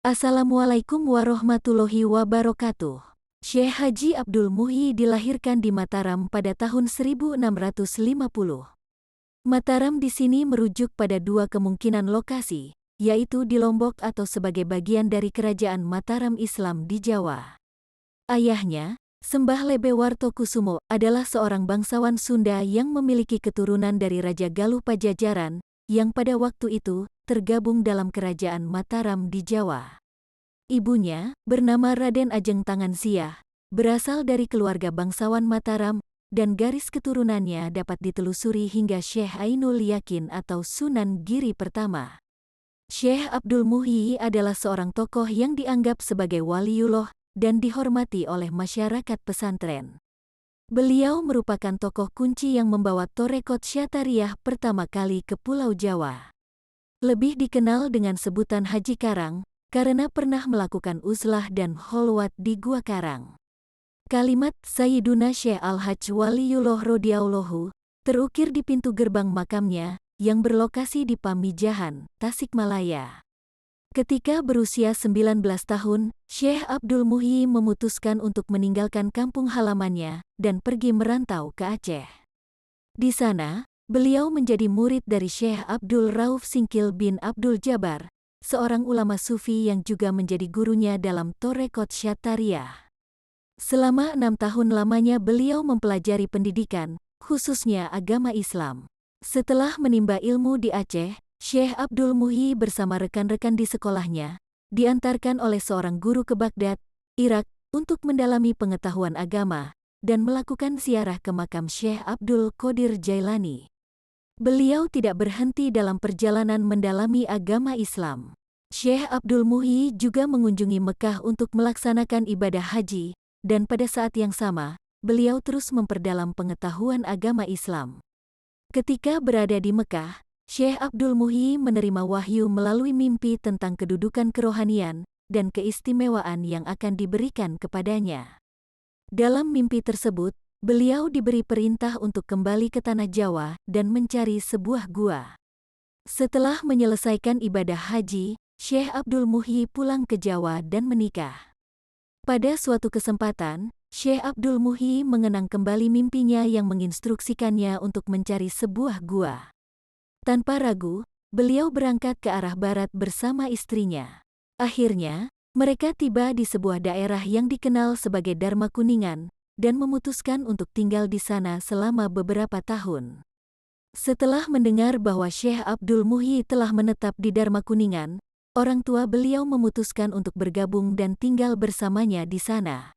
Assalamualaikum warahmatullahi wabarakatuh. Syekh Haji Abdul Muhyi dilahirkan di Mataram pada tahun 1650. Mataram di sini merujuk pada dua kemungkinan lokasi, yaitu di Lombok atau sebagai bagian dari Kerajaan Mataram Islam di Jawa. Ayahnya, Sembah Lebe Wartokusumo, adalah seorang bangsawan Sunda yang memiliki keturunan dari Raja Galuh Pajajaran, yang pada waktu itu tergabung dalam Kerajaan Mataram di Jawa. Ibunya, bernama Raden Ajeng Tangan Siah, berasal dari keluarga bangsawan Mataram, dan garis keturunannya dapat ditelusuri hingga Syekh Ainul Yakin atau Sunan Giri pertama. Syekh Abdul Muhyi adalah seorang tokoh yang dianggap sebagai waliullah dan dihormati oleh masyarakat pesantren. Beliau merupakan tokoh kunci yang membawa Torekot Syatariah pertama kali ke Pulau Jawa. Lebih dikenal dengan sebutan Haji Karang, karena pernah melakukan uzlah dan kholwat di Gua Karang. Kalimat Sayyiduna Syekh Al-Hajj Waliullah Rodiyallahu terukir di pintu gerbang makamnya, yang berlokasi di Pamijahan, Tasikmalaya. Ketika berusia 19 tahun, Syekh Abdul Muhyi memutuskan untuk meninggalkan kampung halamannya dan pergi merantau ke Aceh. Di sana, beliau menjadi murid dari Syekh Abdul Rauf Singkil bin Abdul Jabar, seorang ulama sufi yang juga menjadi gurunya dalam Torekot Syatariah. Selama 6 tahun lamanya beliau mempelajari pendidikan, khususnya agama Islam. Setelah menimba ilmu di Aceh, Syekh Abdul Muhyi bersama rekan-rekan di sekolahnya, diantarkan oleh seorang guru ke Baghdad, Irak, untuk mendalami pengetahuan agama, dan melakukan ziarah ke makam Syekh Abdul Qadir Jailani. Beliau tidak berhenti dalam perjalanan mendalami agama Islam. Syekh Abdul Muhyi juga mengunjungi Mekah untuk melaksanakan ibadah haji, dan pada saat yang sama, beliau terus memperdalam pengetahuan agama Islam. Ketika berada di Mekah, Syekh Abdul Muhyi menerima wahyu melalui mimpi tentang kedudukan kerohanian dan keistimewaan yang akan diberikan kepadanya. Dalam mimpi tersebut, beliau diberi perintah untuk kembali ke tanah Jawa dan mencari sebuah gua. Setelah menyelesaikan ibadah haji, Syekh Abdul Muhyi pulang ke Jawa dan menikah. Pada suatu kesempatan, Syekh Abdul Muhyi mengenang kembali mimpinya yang menginstruksikannya untuk mencari sebuah gua. Tanpa ragu, beliau berangkat ke arah barat bersama istrinya. Akhirnya, mereka tiba di sebuah daerah yang dikenal sebagai Dharma Kuningan, dan memutuskan untuk tinggal di sana selama beberapa tahun. Setelah mendengar bahwa Syekh Abdul Muhyi telah menetap di Dharma Kuningan, orang tua beliau memutuskan untuk bergabung dan tinggal bersamanya di sana.